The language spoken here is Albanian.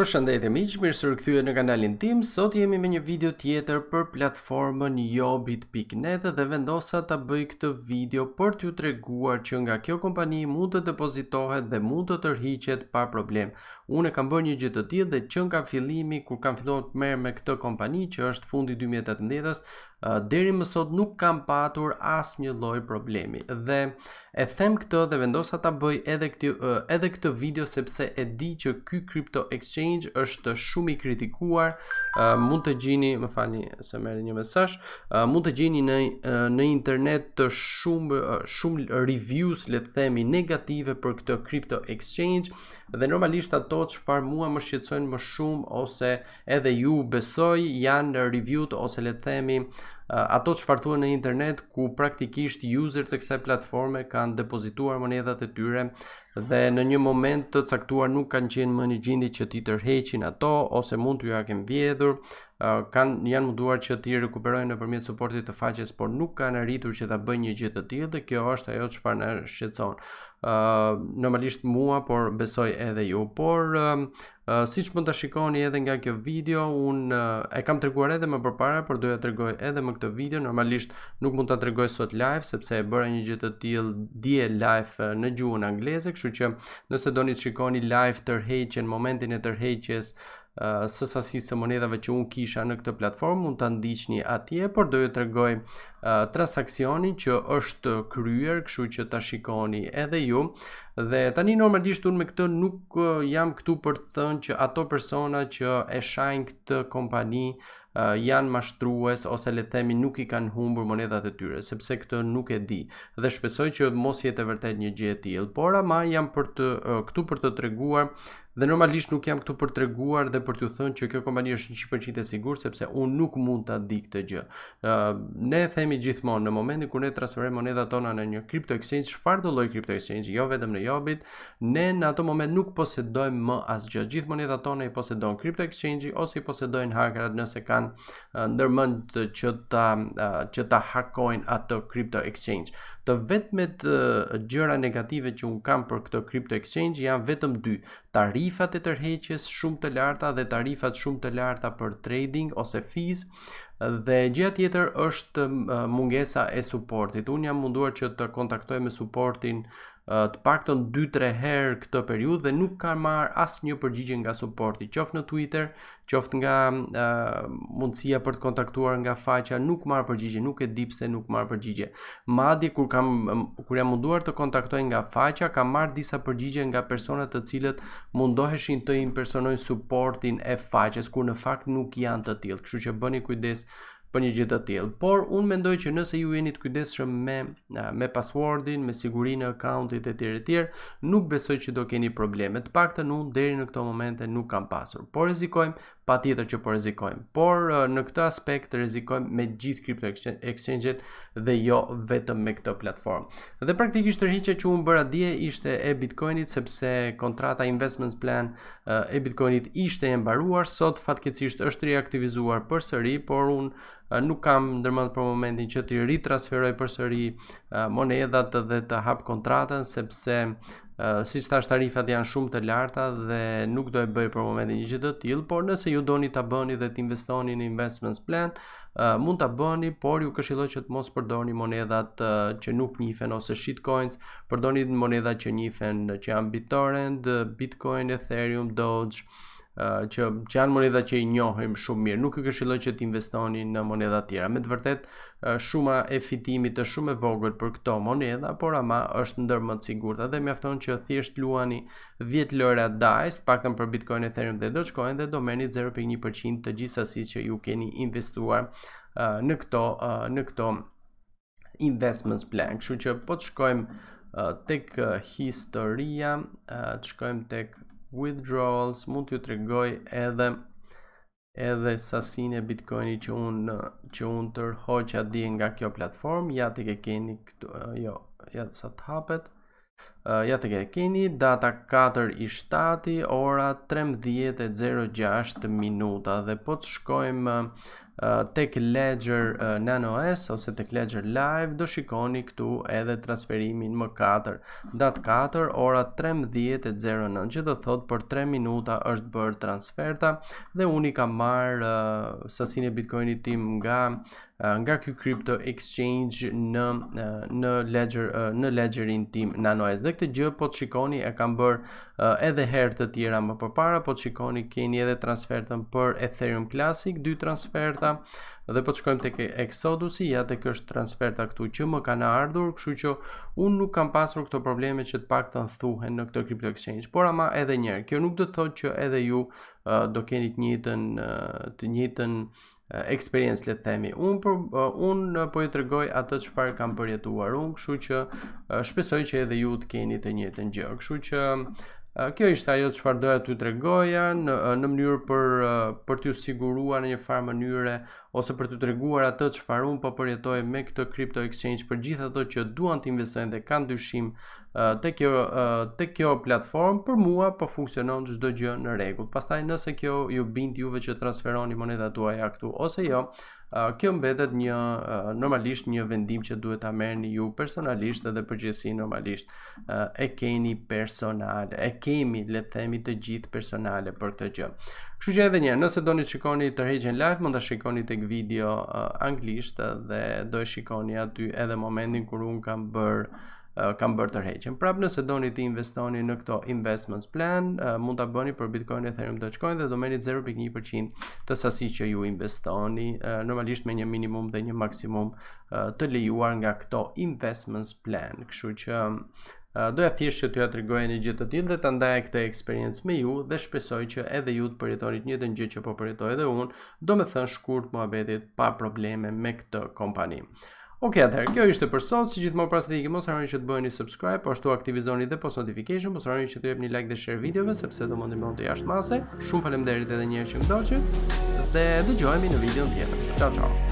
Përshëndetje miq, mirë se rikthyer në kanalin tim. Sot jemi me një video tjetër për platformën Yobit.net dhe vendosa ta bëj këtë video për t'ju treguar që nga kjo kompani mund të depozitohet dhe mund të tërhiqet pa problem. Unë kam bërë një gjë të tillë dhe që nga fillimi kur kam filluar të merr me këtë kompani që është fundi 2018-s, deri më sot nuk kam patur asnjë lloj problemi. Dhe e them këtë dhe vendosa ta bëj edhe këtë video sepse e di që ky Crypto Exchange është shumë i kritikuar. Mund të gjeni, më falni se merr një mesazh, mund të gjeni në internet të shumë reviews, le të themi, negative për këtë Crypto Exchange dhe normalisht ato çfarë mua më shqetësojnë më shumë ose edhe ju besoj janë reviewt ose le të themi ato çfarë thuhen në internet ku praktikisht user të kësaj platforme kanë depozituar monedhat e tyre dhe në një moment të caktuar nuk kanë qenë më në gjendje që t'i tërheqin ato ose mund t'u ja kenë vjedhur, janë munduar që t'i rekuperojnë nëpërmjet suportit të faqes, por nuk kanë arritur që ta bëjnë një gjë të tillë dhe kjo është ajo çfarë na shqetëson. Normalisht mua, por besoj edhe ju. Por siç mund ta shikoni edhe nga kjo video, unë e kam treguar edhe më përpara, por doja t'tregoj edhe më këtë video. Normalisht nuk mund ta tregoj sot live sepse e bëra një gjë të tillë dje live në gjuhën angleze, kështu që nëse doni të shikoni live tërheqjen, momentin e tërheqjes së sasisë së monedhave që unë kisha në këtë platformë, mund ta ndiqni atje, por do ju tregoj transaksionin që është kryer, kështu që ta shikoni edhe ju. Dhe tani normalisht unë me këtë nuk jam këtu për të thënë që ato persona që e shajnë këtë kompani janë mashtrues ose le të themi nuk i kanë humbur monedhat e tyre, sepse këtë nuk e di dhe shpresoj që mos jetë vërtet një gjë e tillë, por ama jam këtu për të treguar dhe normalisht nuk jam këtu për të treguar dhe për t'ju thënë që kjo kompani është 100% e sigurt, sepse unë nuk mund ta di këtë gjë. Ne themi gjithmonë në momentin kur ne transferojmë monedhat tona në një Crypto Exchange, çfarë do lloj Crypto Exchange, jo vetëm në Yobit, ne në ato moment nuk posedojmë më asgjë. Gjithë monedhat tona i posedon Crypto Exchange ose i posedojnë hakerat nëse kanë ndërmend që ta hakojnë atë Crypto Exchange. Të vetmet gjëra negative që un kam për këtë Crypto Exchange janë vetëm dy: tarifat e tërheqjes shumë të larta dhe tarifat shumë të larta për trading ose fees. Dhe gjëja tjetër është mungesa e suportit. Unë jam munduar që të kontaktoj me suportin të paktën 2-3 herë këtë periudhë dhe nuk ka marr asnjë përgjigje nga suporti, qoftë në Twitter, qoftë nga mundësia për të kontaktuar nga faqja, nuk marr përgjigje, nuk e di pse nuk marr përgjigje. Madje kur jam munduar të kontaktoj nga faqja, kam marr disa përgjigje nga persona të cilët mundoheshin të impersonojnë suportin e faqes, kur në fakt nuk janë të tillë. Kështu që bëni kujdes për një gjë të tillë. Por unë mendoj që nëse ju jeni të kujdesshëm me passwordin, me sigurinë e accountit e tjerë, nuk besoj që do keni probleme. Të paktën unë deri në këtë momente nuk kam pasur. Po rrezikojmë, patjetër që po rrezikojmë. Por në këtë aspekt rrezikojmë me gjithë Crypto Exchange-et dhe jo vetëm me këtë platformë. Dhe praktikisht tërhiqja që unë bëra dje ishte e Bitcoinit, sepse kontrata investment plan e Bitcoinit ishte e mbaruar. Sot fatkeqësisht është riaktivizuar përsëri, por unë nuk kam ndërmend për momentin që të ritransferoj përsëri monedhat dhe të hap kontratën, sepse siç thash, tarifat janë shumë të larta dhe nuk do e bëj për momentin një gjë të tillë, por nëse ju doni ta bëni dhe të investoni në investment plan, mund ta bëni, por ju këshilloj që të mos përdorni monedhat që nuk njihen ose shitcoins, përdorni monedhat që njihen, që janë BitTorrent, Bitcoin, Ethereum, Doge, që janë monedha që i njohim shumë mirë. Nuk ju këshilloj që të investoni në monedha të tjera. Me të vërtet shuma e fitimit është shumë e vogël për këto monedha, por ama është ndër më të sigurta dhe mjafton që thjesht luani 10 lëra DAI, paktën për Bitcoin, Ethereum dhe Dogecoin, dhe do merrni 0.1% të gjithë sasisë që ju keni investuar në këto investments plan. Kështu që po të shkojmë tek historia, të shkojmë tek withdrawals, mund t'ju tregoj edhe sasinë e Bitcoinit që unë tërhoq dje nga kjo platformë. Ja tek e keni këtu, ja sa të hapet. ja të keni data 4/7, ora 13:06 minuta dhe po të shkojmë tek Ledger Nano S ose tek Ledger Live, do shikoni këtu edhe transferimin më 4, datë 4, ora 13:09, që do thot për 3 minuta është bërë transferta dhe unë i kam marrë sasinë e Bitcoinit tim nga ky Crypto Exchange në Ledgerin tim Nano S. Dhe këtë gjë po të shikoni e kam bërë edhe herë të tjera më përpara, po të shikoni keni edhe transfertën për ETHClassic, 2 transferta, dhe po të shkojmë tek Exodusi, ja tek është transferta këtu që më kanë ardhur, kështu që unë nuk kam pasur këto probleme që të paktën thuhen në këtë Crypto Exchange. Por ama edhe një herë, kjo nuk do të thotë që edhe ju do keni të njëjtën experience, le të themi. Unë po ju tregoj atë çfarë kam përjetuar unë, kështu që shpresoj që edhe ju të keni të njëjtën gjë. Kështu që kjo ishte ajo çfarë doja t'ju tregoja në mënyrë për t'ju siguruar në një farë mënyre ose për t'ju treguar atë çfarë unë po përjetoj me këtë Crypto Exchange për gjithë ato që duan të investojnë dhe kanë dyshim te kjo platformë. Për mua po funksionon çdo gjë në rregull. Pastaj nëse kjo ju bind juve që transferoni monedhat tuaja këtu ose jo, kjo mbetet normalisht një vendim që duhet ta merrni ju personalisht dhe përgjithësi normalisht e keni personale, e kemi le të themi të gjithë personale për këtë gjë. Kështu që edhe një herë, nëse doni të shikoni terhiqen live, mund ta shikoni tek video anglisht dhe do e shikoni aty edhe momentin kur unë kam bërë tërheqjen. Prap nëse doni të investoni në këto investments plan, mund ta bëni për Bitcoin, Ethereum, Dogecoin dhe do merrni 0.1% të sasisë që ju investoni, normalisht me një minimum dhe një maksimum të lejuar nga këto investments plan. Kështu që doja thjesht që t'ju tregoja një gjë të tillë dhe ta ndaja këtë experience me ju dhe shpresoj që edhe ju të përjetoni të njëjtën gjë që po përjetoj edhe unë, domethënë shkurt muhabetit pa probleme me këtë kompani. Okej, atëherë, kjo ishte për sot. Si gjithmonë pas lidhje, mos harroni që të bëheni subscribe, po ashtu aktivizoni dhe post notification, mos harroni që të jepni like dhe share videove sepse do më ndihmon të jashtëmase. Shumë faleminderit edhe një herë që më ndoqët dhe dëgjohemi në videon tjetër. Ciao ciao.